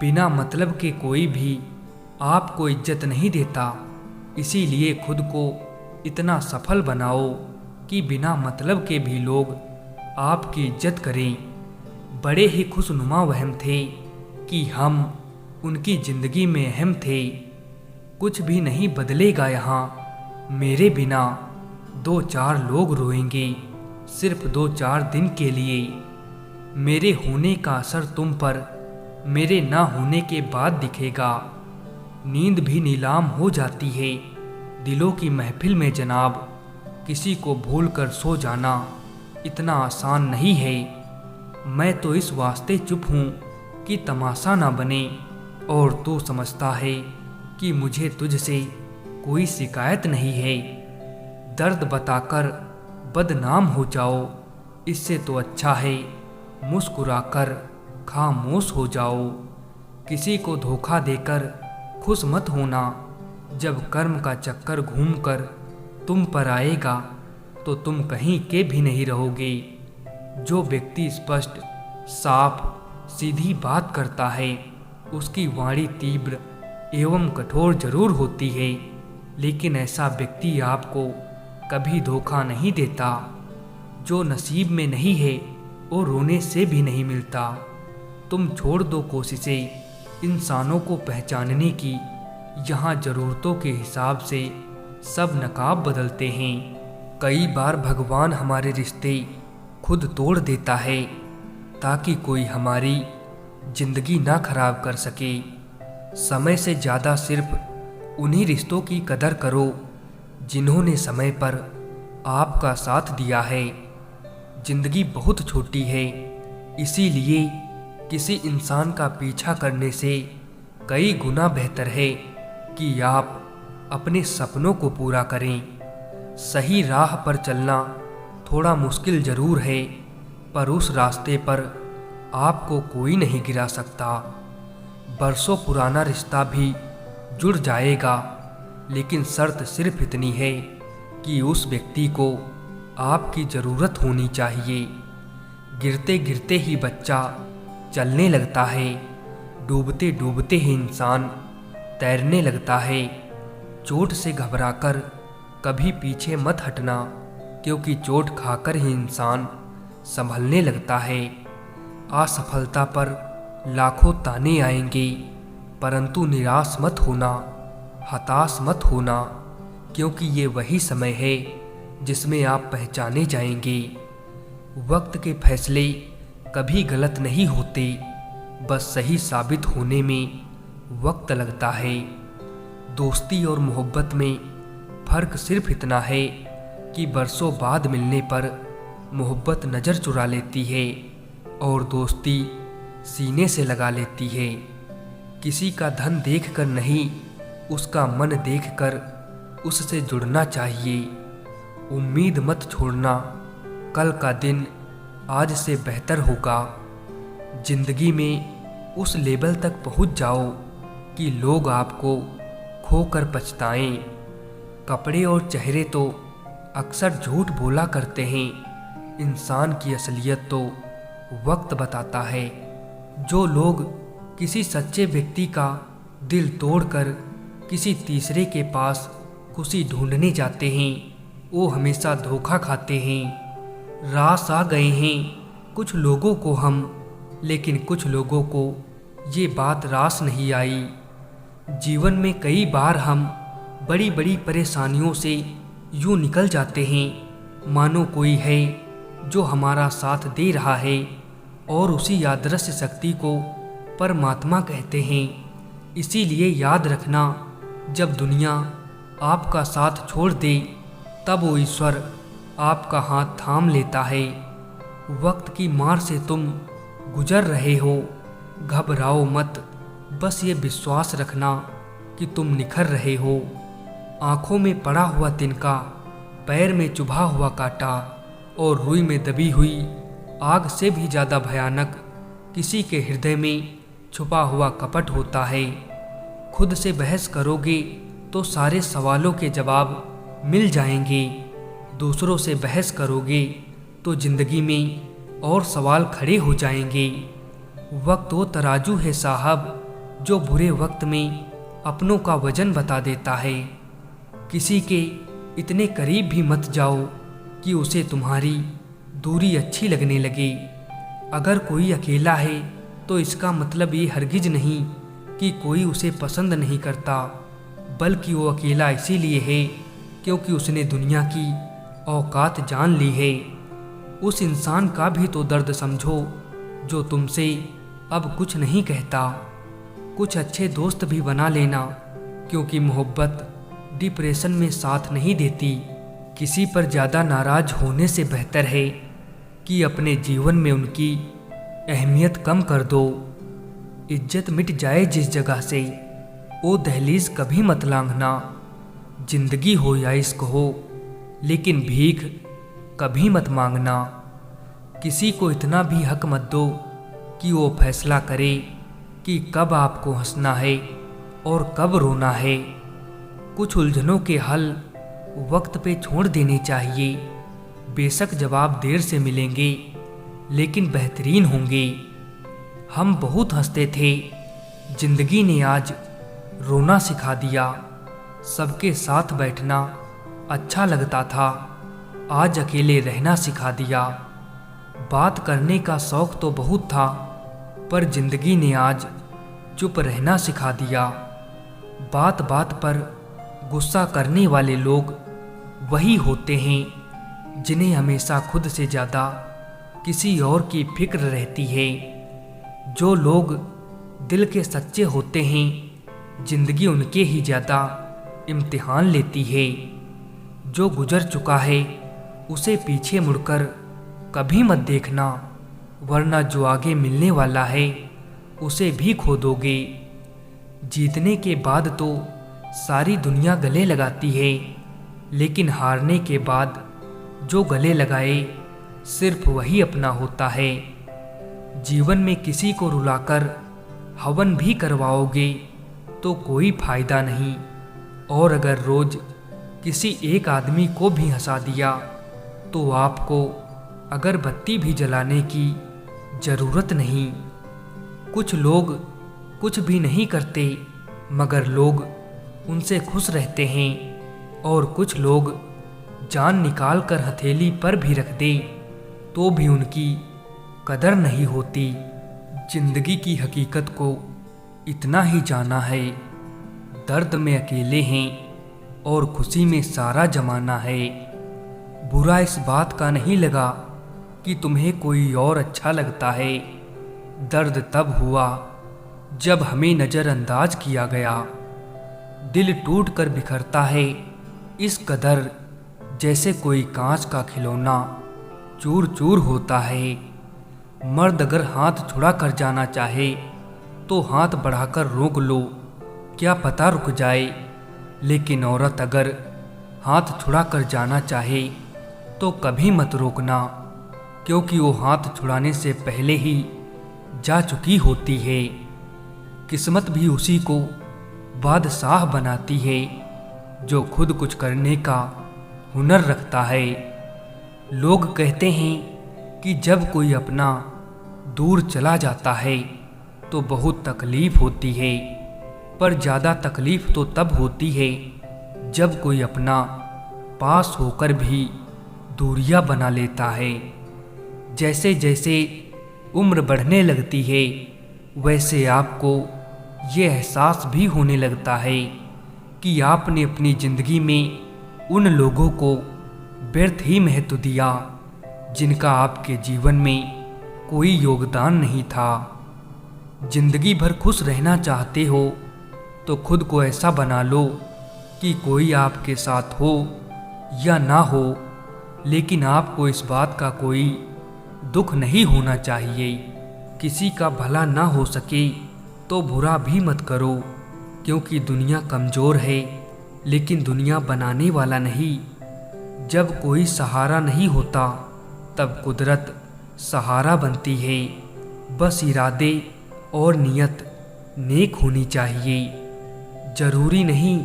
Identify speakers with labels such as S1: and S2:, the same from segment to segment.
S1: बिना मतलब के कोई भी आपको इज्जत नहीं देता। इसीलिए खुद को इतना सफल बनाओ कि बिना मतलब के भी लोग आपकी इज्जत करें। बड़े ही खुशनुमा वहम थे कि हम उनकी ज़िंदगी में अहम थे। कुछ भी नहीं बदलेगा यहाँ मेरे बिना। 2-4 लोग रोएंगे सिर्फ 2-4 दिन के लिए। मेरे होने का असर तुम पर मेरे ना होने के बाद दिखेगा। नींद भी नीलाम हो जाती है दिलों की महफिल में जनाब। किसी को भूल कर सो जाना इतना आसान नहीं है। मैं तो इस वास्ते चुप हूँ कि तमाशा ना बने, और तू समझता है कि मुझे तुझसे कोई शिकायत नहीं है। दर्द बताकर बदनाम हो जाओ, इससे तो अच्छा है मुस्कुराकर खामोश हो जाओ। किसी को धोखा देकर खुश मत होना। जब कर्म का चक्कर घूमकर तुम पर आएगा तो तुम कहीं के भी नहीं रहोगे। जो व्यक्ति स्पष्ट, साफ, सीधी बात करता है उसकी वाणी तीव्र एवं कठोर जरूर होती है, लेकिन ऐसा व्यक्ति आपको कभी धोखा नहीं देता। जो नसीब में नहीं है वो रोने से भी नहीं मिलता। तुम छोड़ दो कोशिशें इंसानों को पहचानने की। यहाँ ज़रूरतों के हिसाब से सब नकाब बदलते हैं। कई बार भगवान हमारे रिश्ते खुद तोड़ देता है ताकि कोई हमारी जिंदगी ना खराब कर सके। समय से ज़्यादा सिर्फ उन्हीं रिश्तों की कदर करो जिन्होंने समय पर आपका साथ दिया है। जिंदगी बहुत छोटी है, इसीलिए किसी इंसान का पीछा करने से कई गुना बेहतर है कि आप अपने सपनों को पूरा करें। सही राह पर चलना थोड़ा मुश्किल ज़रूर है, पर उस रास्ते पर आपको कोई नहीं गिरा सकता। बरसों पुराना रिश्ता भी जुड़ जाएगा, लेकिन शर्त सिर्फ इतनी है कि उस व्यक्ति को आपकी ज़रूरत होनी चाहिए। गिरते गिरते ही बच्चा चलने लगता है, डूबते डूबते ही इंसान तैरने लगता है। चोट से घबराकर कभी पीछे मत हटना, क्योंकि चोट खाकर ही इंसान संभलने लगता है। असफलता पर लाखों ताने आएंगे, परंतु निराश मत होना, हताश मत होना, क्योंकि ये वही समय है जिसमें आप पहचाने जाएंगे। वक्त के फैसले कभी गलत नहीं होते, बस सही साबित होने में वक्त लगता है। दोस्ती और मोहब्बत में फ़र्क सिर्फ इतना है कि बरसों बाद मिलने पर मोहब्बत नज़र चुरा लेती है और दोस्ती सीने से लगा लेती है। किसी का धन देखकर नहीं, उसका मन देखकर उससे जुड़ना चाहिए। उम्मीद मत छोड़ना, कल का दिन आज से बेहतर होगा। जिंदगी में उस लेवल तक पहुंच जाओ कि लोग आपको खोकर पछताएं। कपड़े और चेहरे तो अक्सर झूठ बोला करते हैं, इंसान की असलियत तो वक्त बताता है। जो लोग किसी सच्चे व्यक्ति का दिल तोड़कर किसी तीसरे के पास खुशी ढूंढने जाते हैं, वो हमेशा धोखा खाते हैं। रास आ गए हैं कुछ लोगों को हम, लेकिन कुछ लोगों को ये बात रास नहीं आई। जीवन में कई बार हम बड़ी बड़ी परेशानियों से यूँ निकल जाते हैं मानो कोई है जो हमारा साथ दे रहा है, और उसी अदृश्य शक्ति को परमात्मा कहते हैं। इसीलिए याद रखना, जब दुनिया आपका साथ छोड़ दे तब वो ईश्वर आपका हाथ थाम लेता है। वक्त की मार से तुम गुजर रहे हो, घबराओ मत, बस ये विश्वास रखना कि तुम निखर रहे हो। आँखों में पड़ा हुआ तिनका, पैर में चुभा हुआ कांटा और रुई में दबी हुई आग से भी ज़्यादा भयानक किसी के हृदय में छुपा हुआ कपट होता है। खुद से बहस करोगे तो सारे सवालों के जवाब मिल जाएंगे। दूसरों से बहस करोगे तो ज़िंदगी में और सवाल खड़े हो जाएंगे। वक्त वो तराजू है साहब जो बुरे वक्त में अपनों का वजन बता देता है। किसी के इतने करीब भी मत जाओ कि उसे तुम्हारी दूरी अच्छी लगने लगे। अगर कोई अकेला है तो इसका मतलब ये हरगिज नहीं कि कोई उसे पसंद नहीं करता, बल्कि वो अकेला इसीलिए है क्योंकि उसने दुनिया की औकात जान ली है। उस इंसान का भी तो दर्द समझो जो तुमसे अब कुछ नहीं कहता। कुछ अच्छे दोस्त भी बना लेना, क्योंकि मोहब्बत डिप्रेशन में साथ नहीं देती। किसी पर ज़्यादा नाराज होने से बेहतर है कि अपने जीवन में उनकी अहमियत कम कर दो। इज्जत मिट जाए जिस जगह से, वो दहलीज कभी मत लांघना। जिंदगी हो या इश्क हो, लेकिन भीख कभी मत मांगना। किसी को इतना भी हक मत दो कि वो फैसला करे कि कब आपको हंसना है और कब रोना है। कुछ उलझनों के हल वक्त पे छोड़ देने चाहिए। बेशक जवाब देर से मिलेंगे, लेकिन बेहतरीन होंगे। हम बहुत हंसते थे, जिंदगी ने आज रोना सिखा दिया। सबके साथ बैठना अच्छा लगता था, आज अकेले रहना सिखा दिया। बात करने का शौक़ तो बहुत था, पर जिंदगी ने आज चुप रहना सिखा दिया। बात बात पर गुस्सा करने वाले लोग वही होते हैं जिन्हें हमेशा खुद से ज़्यादा किसी और की फिक्र रहती है। जो लोग दिल के सच्चे होते हैं, जिंदगी उनके ही ज़्यादा इम्तिहान लेती है। जो गुजर चुका है उसे पीछे मुड़कर कभी मत देखना, वरना जो आगे मिलने वाला है उसे भी खो दोगे। जीतने के बाद तो सारी दुनिया गले लगाती है, लेकिन हारने के बाद जो गले लगाए सिर्फ वही अपना होता है। जीवन में किसी को रुलाकर हवन भी करवाओगे तो कोई फायदा नहीं, और अगर रोज किसी एक आदमी को भी हंसा दिया तो आपको अगरबत्ती भी जलाने की ज़रूरत नहीं। कुछ लोग कुछ भी नहीं करते मगर लोग उनसे खुश रहते हैं, और कुछ लोग जान निकाल कर हथेली पर भी रख दे तो भी उनकी कदर नहीं होती। जिंदगी की हकीकत को इतना ही जाना है, दर्द में अकेले हैं और खुशी में सारा जमाना है। बुरा इस बात का नहीं लगा कि तुम्हें कोई और अच्छा लगता है। दर्द तब हुआ जब हमें नज़रअंदाज किया गया। दिल टूट कर बिखरता है इस कदर, जैसे कोई कांच का खिलौना चूर चूर होता है। मर्द अगर हाथ छुड़ा कर जाना चाहे तो हाथ बढ़ाकर रोक लो, क्या पता रुक जाए। लेकिन औरत अगर हाथ छुड़ा कर जाना चाहे तो कभी मत रोकना, क्योंकि वो हाथ छुड़ाने से पहले ही जा चुकी होती है। किस्मत भी उसी को बादशाह बनाती है जो खुद कुछ करने का हुनर रखता है। लोग कहते हैं कि जब कोई अपना दूर चला जाता है तो बहुत तकलीफ होती है, पर ज़्यादा तकलीफ तो तब होती है जब कोई अपना पास होकर भी दूरियां बना लेता है। जैसे जैसे उम्र बढ़ने लगती है वैसे आपको ये एहसास भी होने लगता है कि आपने अपनी ज़िंदगी में उन लोगों को व्यर्थ ही महत्व दिया जिनका आपके जीवन में कोई योगदान नहीं था। जिंदगी भर खुश रहना चाहते हो तो खुद को ऐसा बना लो कि कोई आपके साथ हो या ना हो, लेकिन आपको इस बात का कोई दुख नहीं होना चाहिए। किसी का भला ना हो सके तो बुरा भी मत करो, क्योंकि दुनिया कमज़ोर है लेकिन दुनिया बनाने वाला नहीं। जब कोई सहारा नहीं होता तब कुदरत सहारा बनती है। बस इरादे और नियत नेक होनी चाहिए। ज़रूरी नहीं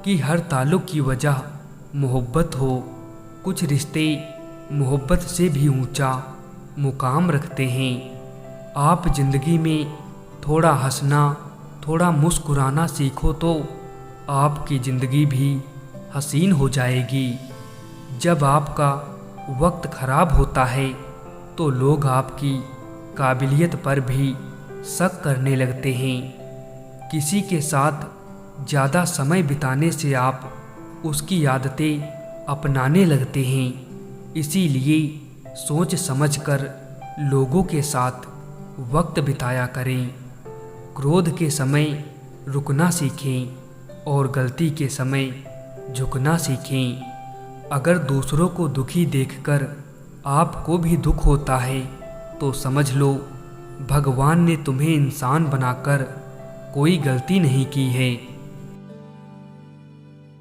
S1: कि हर ताल्लुक़ की वजह मोहब्बत हो। कुछ रिश्ते मोहब्बत से भी ऊंचा मुकाम रखते हैं। आप ज़िंदगी में थोड़ा हंसना थोड़ा मुस्कुराना सीखो तो आपकी ज़िंदगी भी हसीन हो जाएगी। जब आपका वक्त ख़राब होता है तो लोग आपकी काबिलियत पर भी शक करने लगते हैं। किसी के साथ ज़्यादा समय बिताने से आप उसकी आदतें अपनाने लगते हैं। इसीलिए सोच समझकर लोगों के साथ वक्त बिताया करें। क्रोध के समय रुकना सीखें और गलती के समय झुकना सीखें। अगर दूसरों को दुखी देखकर आपको भी दुख होता है तो समझ लो भगवान ने तुम्हें इंसान बनाकर कोई गलती नहीं की है।